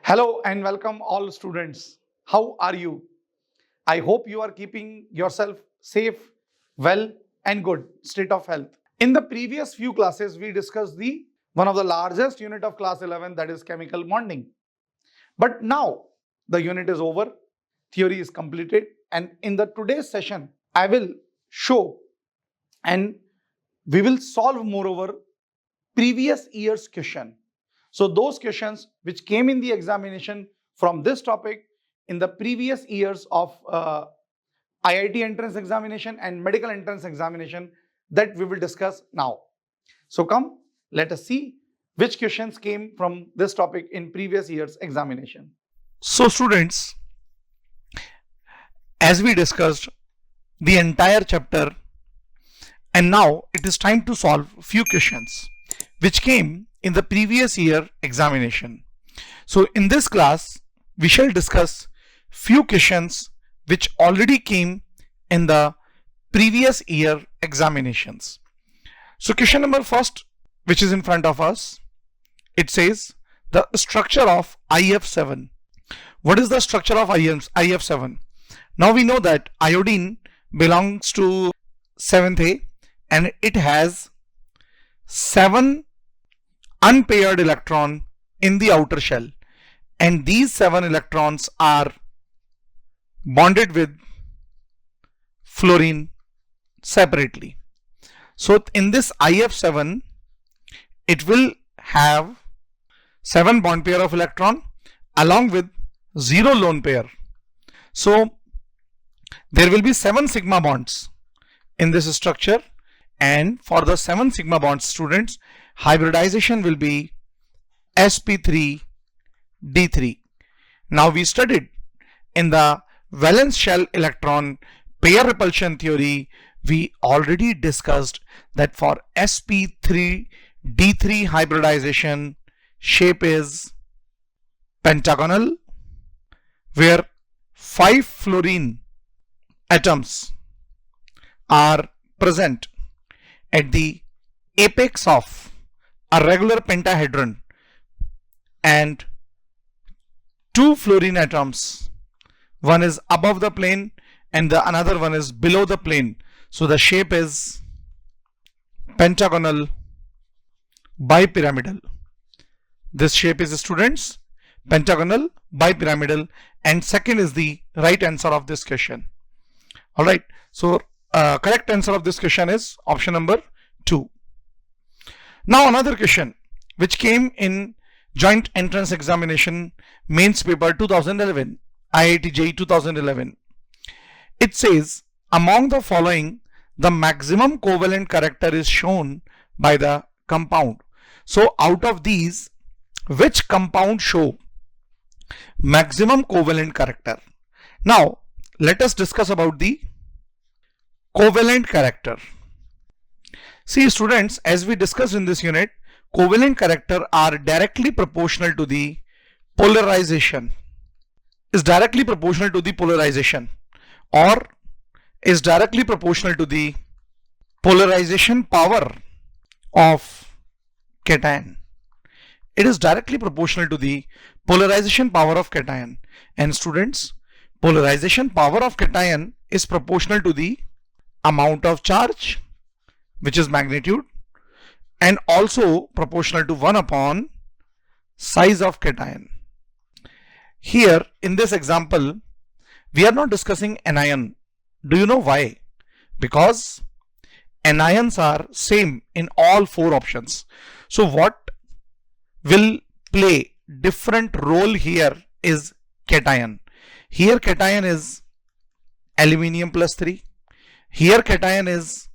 Hello and welcome all students. How are you? I hope you are keeping yourself safe, well and good state of health. In the previous few classes, we discussed the one of the largest unit of class 11, that is chemical bonding. But now the unit is over, theory is completed, and in the today's session, I will show and we will solve moreover previous year's question. So those questions which came in the examination from this topic in the previous years of IIT entrance examination and medical entrance examination, that we will discuss now. So come, let us see which questions came from this topic in previous year's examination. So students, as we discussed the entire chapter, and now it is time to solve few questions which came in the previous year examination. So in this class, we shall discuss few questions which already came in the previous year examinations. So question number first, which is in front of us, it says the structure of IF7. What is the structure of IF7? Now we know that iodine belongs to 7th A and it has 7 unpaired electron in the outer shell, and these 7 electrons are bonded with fluorine separately. So in this IF7, it will have 7 bond pair of electron along with 0 lone pair. So there will be 7 sigma bonds in this structure, and for the 7 sigma bonds, students, hybridization will be sp3d3. Now we studied in the valence shell electron pair repulsion theory, we already discussed that for sp3d3 hybridization, shape is pentagonal, where 5 fluorine atoms are present at the apex of a regular pentahedron and 2 fluorine atoms, one is above the plane and the another one is below the plane. So the shape is pentagonal bipyramidal. This shape is, students, pentagonal bipyramidal, and second is the right answer of this question. All right, so correct answer of this question is option number 2. Now another question which came in joint entrance examination mains paper 2011, IIT JEE 2011. It says among the following the maximum covalent character is shown by the compound. So out of these, which compound show maximum covalent character? Now let us discuss about the covalent character. See students, as we discussed in this unit, covalent character are directly proportional to the polarization, is directly proportional to the polarization, or is directly proportional to the polarization power of cation. It is directly proportional to the polarization power of cation, and students, polarization power of cation is proportional to the amount of charge, which is magnitude, and also proportional to 1 upon size of cation. Here in this example, we are not discussing anion. Do you know why? Because anions are same in all 4 options. So what will play different role here is cation. Here cation is aluminium plus 3. Here cation is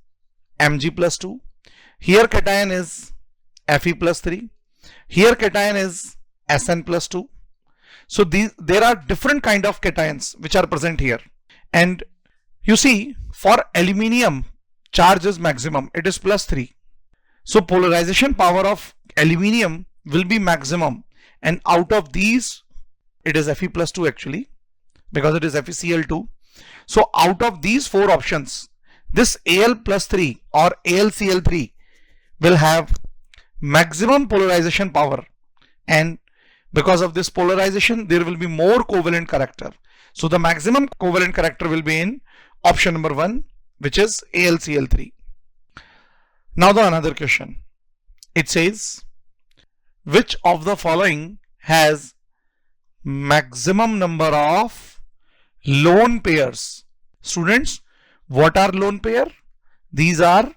Mg plus 2. Here cation is Fe plus 3. Here cation is Sn plus 2. So there are different kind of cations which are present here. And you see, for aluminium, charge is maximum. It is plus 3. So polarization power of aluminium will be maximum. And out of these, it is Fe plus 2 actually, because it is FeCl2. So out of these 4 options, this Al plus 3 or AlCl3 will have maximum polarization power, and Because of this polarization, there will be more covalent character. So the maximum covalent character will be in option number 1, which is AlCl3. Now the another question. It says, which of the following has maximum number of lone pairs? Students, what are lone pair? These are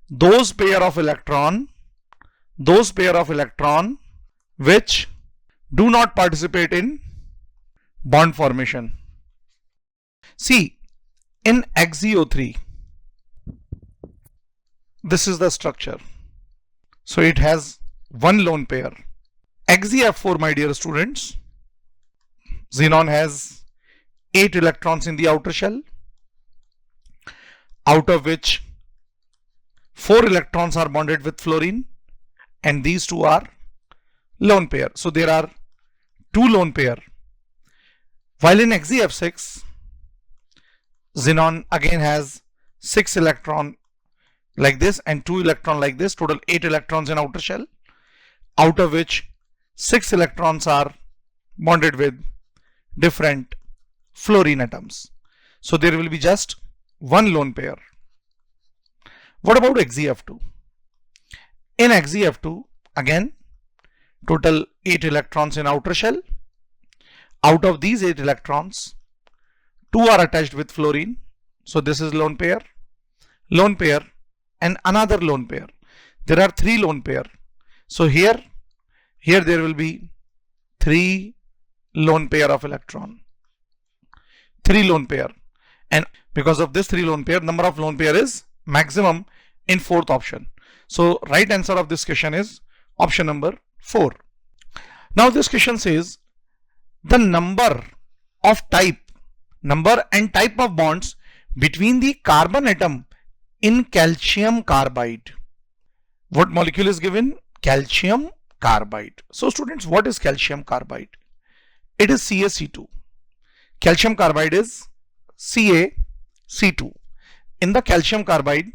those pair of electron which do not participate in bond formation. See, in 𝕆𝕋𝔼3, this is the structure. So it has one lone pair. 𝕆𝐹4, my dear students, xenon has 8 electrons in the outer shell, out of which 4 electrons are bonded with fluorine, and these two are lone pair. So there are 2 lone pair. While in 𝕆𝐹6, xenon again has 6 electron like this and 2 electron like this, total 8 electrons in outer shell, out of which 6 electrons are bonded with different fluorine atoms. So there will be just one lone pair. What about 𝕆𝐹2? In 𝕆𝐹2, again, total 8 electrons in outer shell. Out of these 8 electrons, 2 are attached with fluorine. So this is lone pair, and another lone pair. There are 3 lone pair. So here there will be 3 lone pair of electron. 3 lone pair. And because of this 3 lone pair, number of lone pair is maximum in 4th option. So right answer of this question is option number 4. Now this question says the number and type of bonds between the carbon atom in calcium carbide. What molecule is given? Calcium carbide. So students, what is calcium carbide? It is CaC2. Calcium carbide is CaC2. In the calcium carbide,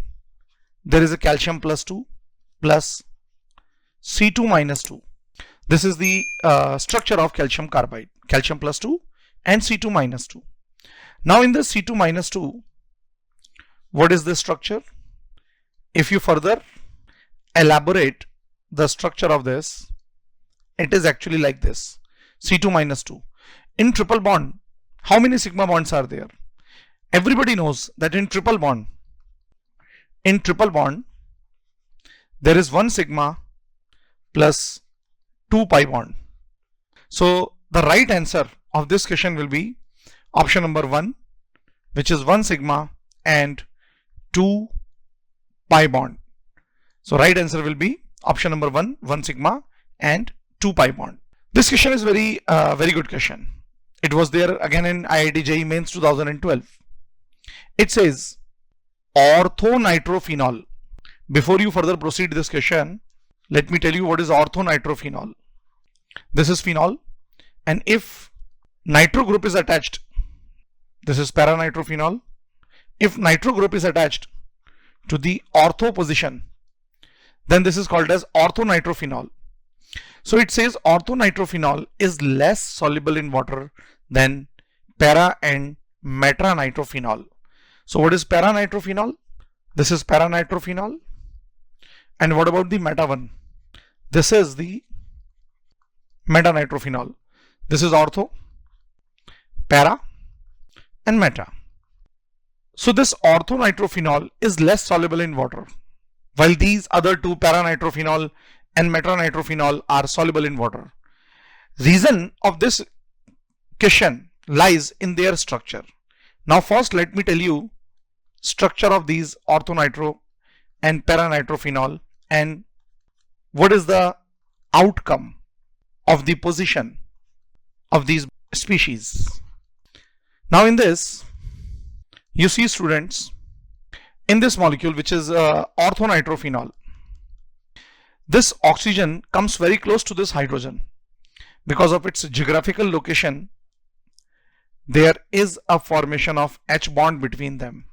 there is a calcium plus 2 plus C2 minus 2. This is the structure of calcium carbide. Calcium plus 2 and C2 minus 2. Now in this C2 minus 2, what is the structure? If you further elaborate the structure of this, it is actually like this. C2 minus 2. In triple bond, how many sigma bonds are there? Everybody knows that in triple bond, there is 1 sigma plus 2 pi bond. So the right answer of this question will be option number 1, which is 1 sigma and 2 pi bond. So right answer will be option number 1, 1 sigma and 2 pi bond. This question is very good question. It was there again in IIT JEE Mains 2012. It says orthonitrophenol. Before you further proceed this question, let me tell you what is orthonitrophenol. This is phenol, and if nitro group is attached, this is paranitrophenol. If nitro group is attached to the ortho position, then this is called as orthonitrophenol. So it says orthonitrophenol is less soluble in water than para and metranitrophenol. So what is paranitrophenol? This is paranitrophenol. And what about the meta one? This is the metanitrophenol. This is ortho, para and meta. So this orthonitrophenol is less soluble in water, while these other two, paranitrophenol and metranitrophenol, are soluble in water. Reason of this question lies in their structure. Now first let me tell you structure of these orthonitro and paranitrophenol and what is the outcome of the position of these species. Now in this, you see students, in this molecule which is orthonitrophenol, this oxygen comes very close to this hydrogen. Because of its geographical location, there is a formation of H bond between them.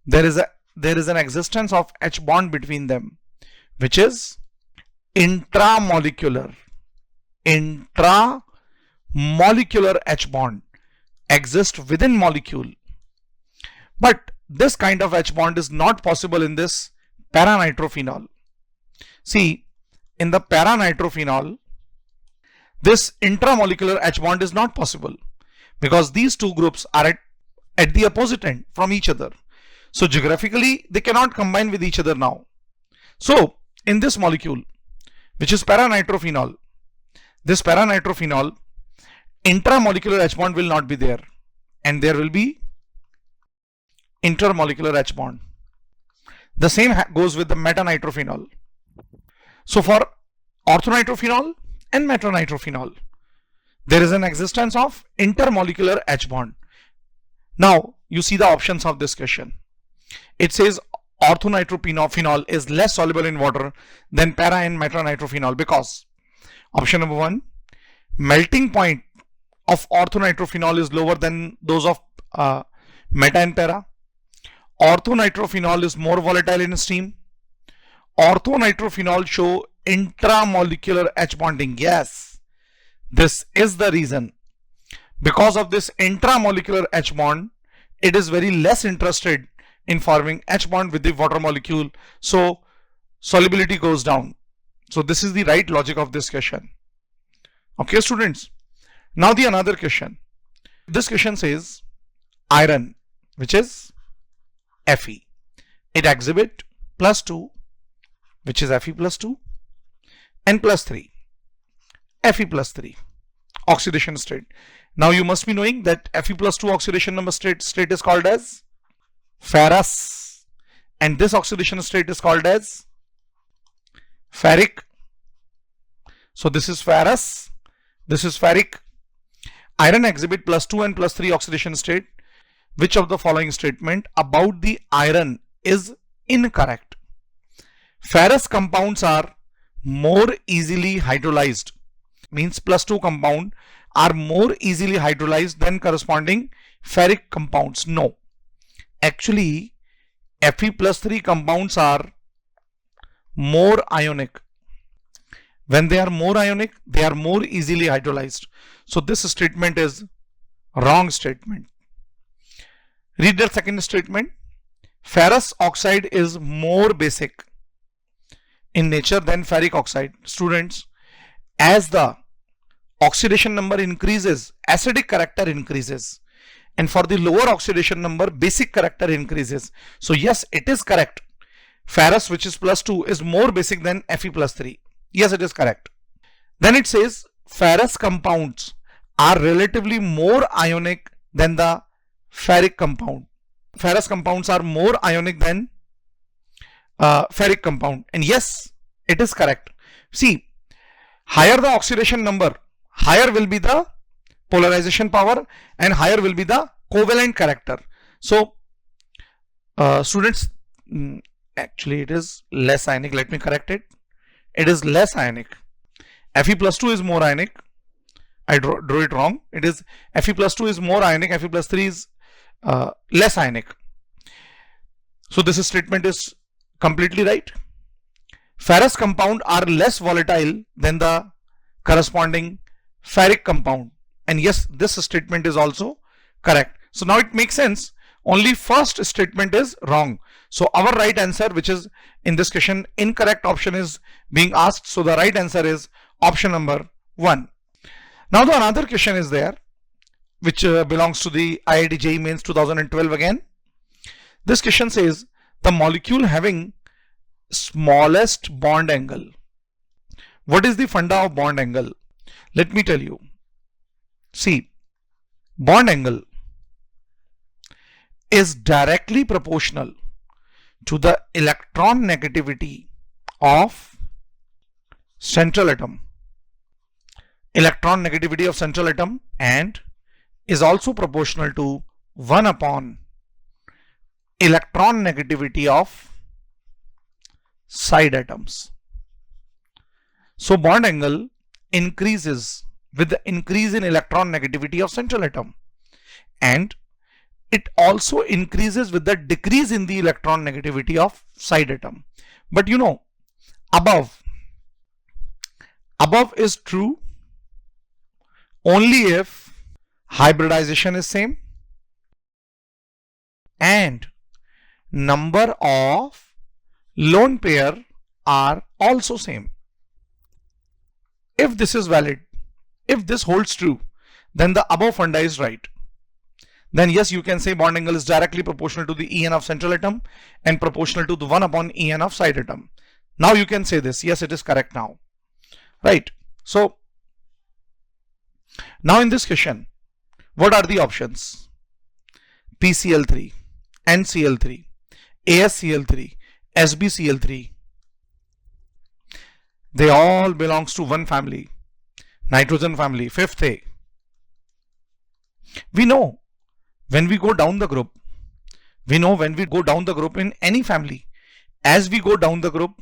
There is an existence of H bond between them, which is intramolecular. intramolecular H bond exists within molecule. But this kind of H bond is not possible in this para-nitrophenol. See, in the para-nitrophenol, this intramolecular H bond is not possible because these two groups are at the opposite end from each other. So geographically, they cannot combine with each other now. So in this molecule, which is para-nitrophenol, this para-nitrophenol, intramolecular H bond will not be there, and there will be intermolecular H bond. The same goes with the metanitrophenol. So for orthonitrophenol and metanitrophenol, there is an existence of intermolecular H bond. Now you see the options of this question. It says orthonitrophenol is less soluble in water than para and metanitrophenol because option number 1, melting point of orthonitrophenol is lower than those of meta and para. Orthonitrophenol is more volatile in steam. Orthonitrophenol show intramolecular H bonding. Yes, this is the reason. Because of this intramolecular H bond, it is very less interested in forming H bond with the water molecule. So solubility goes down. So this is the right logic of this question. Okay, students. Now the another question. This question says iron, which is Fe. It exhibit +2, which is Fe +2, and +3. Fe +3 oxidation state. Now you must be knowing that Fe +2 oxidation number state is called as ferrous, and this oxidation state is called as ferric. So this is ferrous, this is ferric. Iron exhibit +2 and +3 oxidation state. Which of the following statement about the iron is incorrect? Ferrous compounds are more easily hydrolyzed, means +2 compound are more easily hydrolyzed than corresponding ferric compounds. No, actually Fe +3 compounds are more ionic. When they are more ionic, they are more easily hydrolyzed. So this statement is wrong statement. Read the second statement. Ferrous oxide is more basic in nature than ferric oxide. Students, as the oxidation number increases, acidic character increases, and for the lower oxidation number, basic character increases. So yes, it is correct. Ferrous, which is +2, is more basic than Fe +3. Yes, it is correct. Then it says ferrous compounds are relatively more ionic than the ferric compound. Ferrous compounds are more ionic than ferric compound, and yes, it is correct. See, higher the oxidation number, higher will be the polarization power and higher will be the covalent character. So students, actually it is less ionic. Let me correct it. It is less ionic. Fe +2 is more ionic. I drew it wrong. It is Fe +2 is more ionic. Fe +3 is less ionic. So this statement is completely right. Ferrous compound are less volatile than the corresponding ferric compound, and yes, this statement is also correct. So now it makes sense. Only first statement is wrong. So our right answer, which is in this question incorrect option, is being asked. So the right answer is option number 1. Now the another question is there, which belongs to the IIT JEE Mains 2012 again. This question says the molecule having smallest bond angle. What is the funda of bond angle? Let me tell you. See, bond angle is directly proportional to the electron negativity of central atom. Electron negativity of central atom, and is also proportional to 1 upon electron negativity of side atoms. So bond angle increases with the increase in electron negativity of central atom, and it also increases with the decrease in the electron negativity of side atom. But you know, above is true only if hybridization is same and number of lone pair are also same. If this is valid, if this holds true, then the above funda is right. Then yes, you can say bond angle is directly proportional to the En of central atom and proportional to the 1 upon En of side atom. Now you can say this, yes, it is correct now, right? So now in this question, what are the options? PCl3, NCl3, AsCl3, SbCl3. They all belongs to one family, nitrogen family, 5th A. We know when we go down the group, in any family, as we go down the group,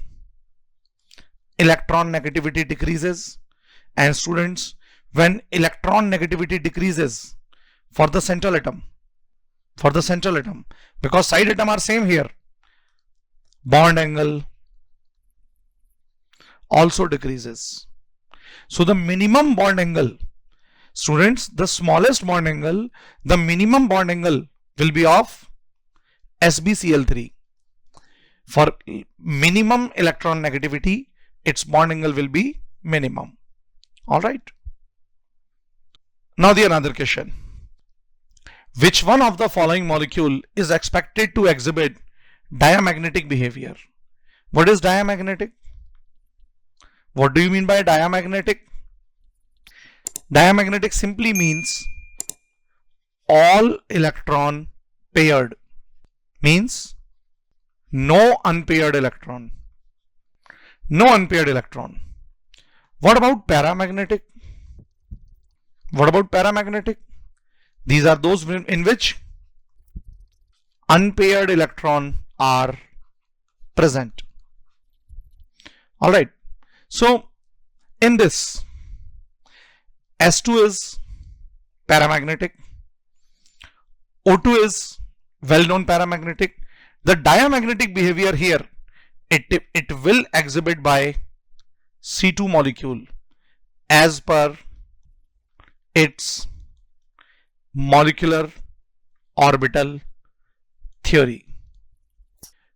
electron negativity decreases. And students, when electron negativity decreases for the central atom, because side atom are same here, bond angle also decreases. So the minimum bond angle, students, the smallest bond angle, the minimum bond angle will be of SbCl3. For minimum electron negativity, its bond angle will be minimum. All right. Now the another question. Which one of the following molecule is expected to exhibit diamagnetic behavior? What is diamagnetic? What do you mean by diamagnetic? Diamagnetic simply means all electron paired, means no unpaired electron. No unpaired electron. What about paramagnetic? What about paramagnetic? These are those in which unpaired electron are present. All right. So in this, S2 is paramagnetic, O2 is well-known paramagnetic. The diamagnetic behavior here, it will exhibit by C2 molecule as per its molecular orbital theory.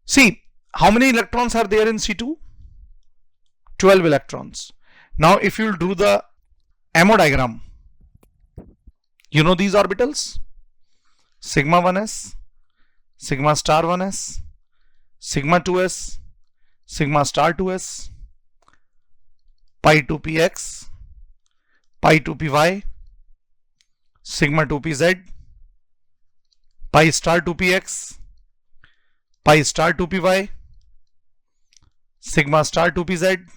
See, how many electrons are there in C2? 12 electrons. Now if you do the MO diagram, you know these orbitals? Sigma 1s, sigma star 1s, sigma 2s, sigma star 2s, pi 2px, pi 2py, sigma 2pz, pi star 2px, pi star 2py, sigma star 2pz.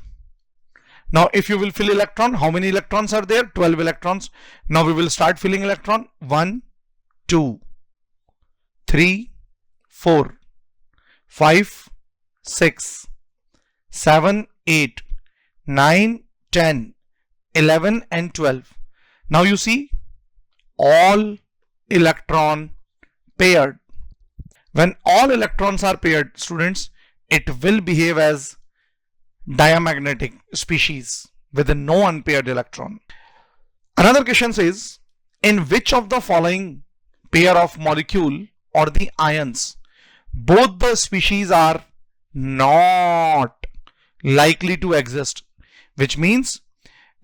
Now if you will fill electron, how many electrons are there? 12 electrons. Now we will start filling electron. 1, 2, 3, 4, 5, 6, 7, 8, 9, 10, 11 and 12. Now you see all electron paired. When all electrons are paired, students, it will behave as diamagnetic species with a no unpaired electron. Another question says, in which of the following pair of molecule or the ions both the species are not likely to exist? Which means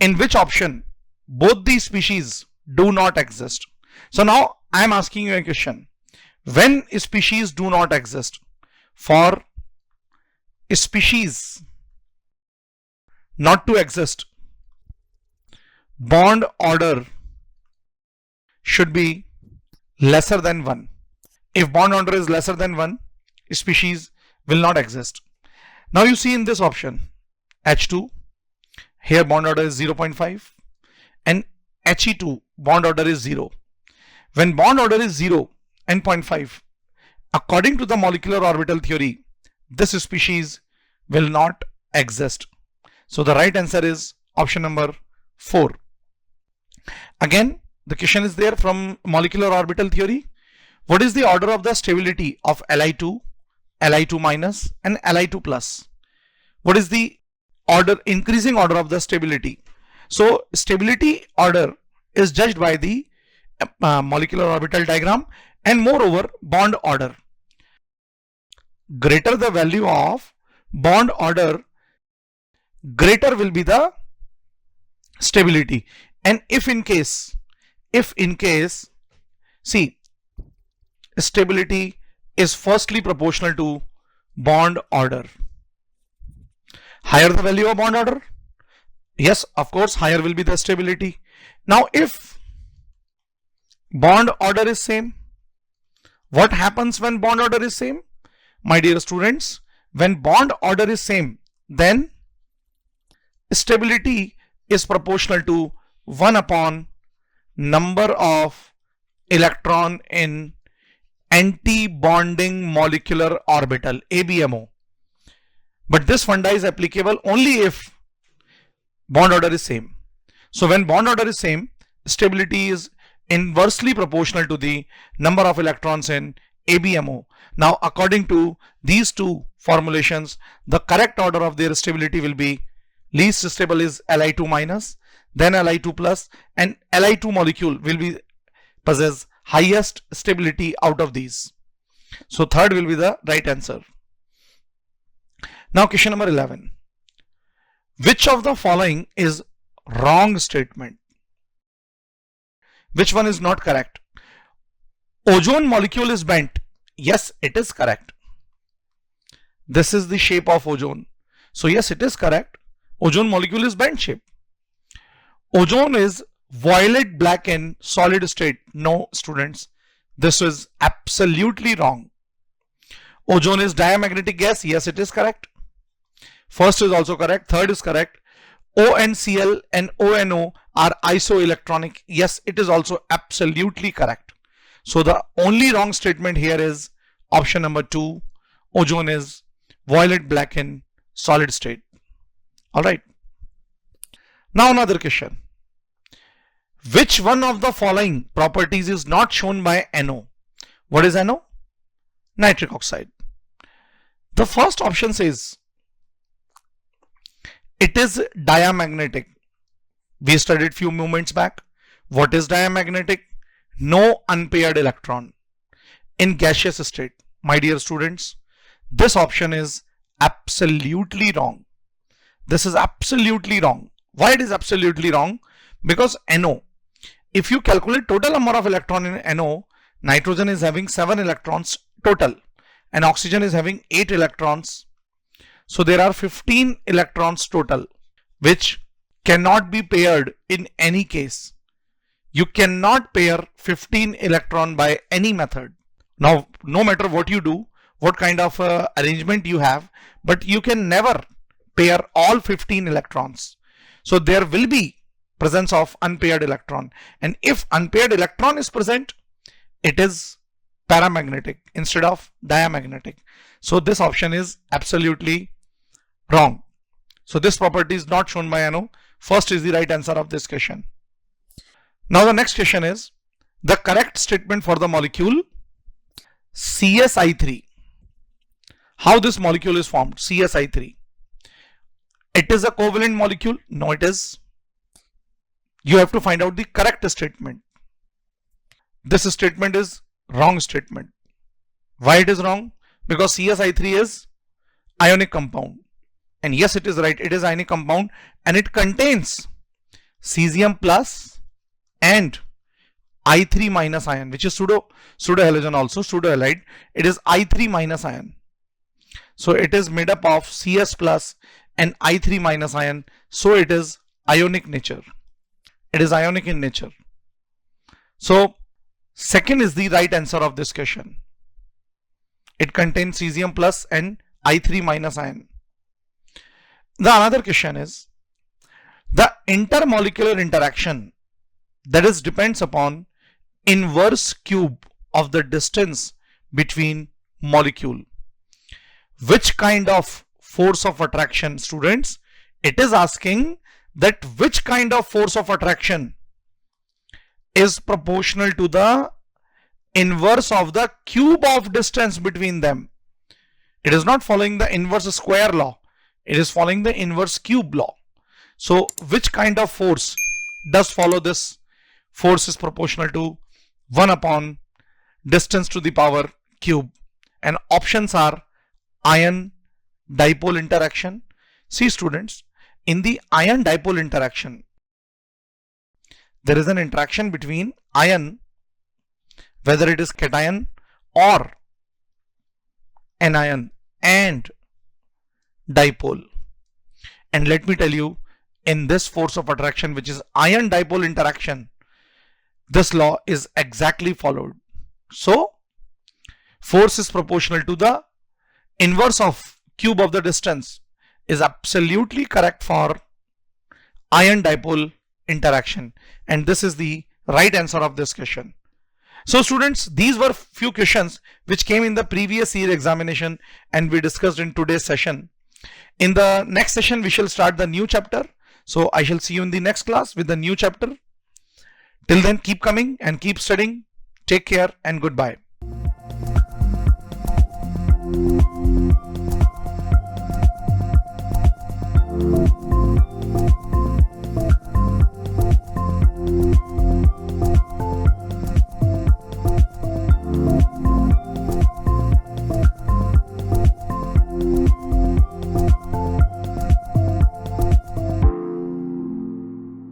in which option both these species do not exist? So now I am asking you a question. When species do not exist, for species not to exist, bond order should be lesser than 1. If bond order is lesser than 1, species will not exist. Now you see in this option, H2, here bond order is 0.5 and He2 bond order is 0. When bond order is 0 and 0.5, according to the molecular orbital theory, this species will not exist. So the right answer is option number 4. Again, the question is there from molecular orbital theory. What is the order of the stability of Li2, Li2 minus and Li2 plus? What is the order, increasing order of the stability? So stability order is judged by the molecular orbital diagram and moreover bond order. Greater the value of bond order, greater will be the stability. And if in case, see, stability is firstly proportional to bond order. Higher the value of bond order, yes, of course, higher will be the stability. Now, if bond order is same, what happens when bond order is same? My dear students, when bond order is same, then stability is proportional to 1 upon number of electron in anti-bonding molecular orbital, ABMO. But this funda is applicable only if bond order is same. So when bond order is same, stability is inversely proportional to the number of electrons in ABMO. Now, according to these two formulations, the correct order of their stability will be least stable is Li2 minus, then Li2 plus, and Li2 molecule will be possess highest stability out of these. So third will be the right answer. Now question number 11. Which of the following is wrong statement? Which one is not correct? Ozone molecule is bent. Yes, it is correct. This is the shape of ozone. So yes, it is correct. Ozone molecule is bent shape. Ozone is violet black in solid state. No, students, this is absolutely wrong. Ozone is diamagnetic gas. Yes, it is correct. First is also correct. Third is correct. ONCl and ONO are isoelectronic. Yes, it is also absolutely correct. So the only wrong statement here is option number 2. Ozone is violet black in solid state. All right. Now another question. Which one of the following properties is not shown by NO? What is NO? Nitric oxide. The first option says it is diamagnetic. We studied few moments back. What is diamagnetic? No unpaired electron in gaseous state. My dear students, this option is absolutely wrong. This is absolutely wrong. Why it is absolutely wrong? Because NO, if you calculate total number of electron in NO, nitrogen is having 7 electrons total and oxygen is having 8 electrons. So there are 15 electrons total, which cannot be paired in any case. You cannot pair 15 electron by any method. Now, no matter what you do, what kind of arrangement you have, but you can never pair all 15 electrons. So there will be presence of unpaired electron. And if unpaired electron is present, it is paramagnetic instead of diamagnetic. So this option is absolutely wrong. So this property is not shown by NO. First is the right answer of this question. Now the next question is the correct statement for the molecule CSI3. How this molecule is formed? CSI3. It is a covalent molecule? No, it is. You have to find out the correct statement. This statement is wrong statement. Why it is wrong? Because CSI3 is ionic compound. And yes, it is right. It is ionic compound and it contains cesium plus and I3 minus ion, which is pseudo halogen also, pseudo halide. It is I3 minus ion. So it is made up of CS plus and I3 minus ion. So it is ionic nature. It is ionic in nature. So second is the right answer of this question. It contains cesium plus and I3 minus ion. The another question is the intermolecular interaction, that is depends upon inverse cube of the distance between molecule. Which kind of force of attraction, students? It is asking that which kind of force of attraction is proportional to the inverse of the cube of distance between them. It is not following the inverse square law. It is following the inverse cube law. So which kind of force does follow this force is proportional to 1 upon distance to the power cube, and options are ion dipole interaction. See students, in the ion dipole interaction, there is an interaction between ion, whether it is cation or anion, and dipole. And let me tell you, in this force of attraction, which is ion dipole interaction, this law is exactly followed. So force is proportional to the inverse of cube of the distance is absolutely correct for ion dipole interaction, and this is the right answer of this question. So students, these were few questions which came in the previous year examination and we discussed in today's session. In the next session we shall start the new chapter, so I shall see you in the next class with the new chapter. Till then, keep coming and keep studying. Take care and goodbye.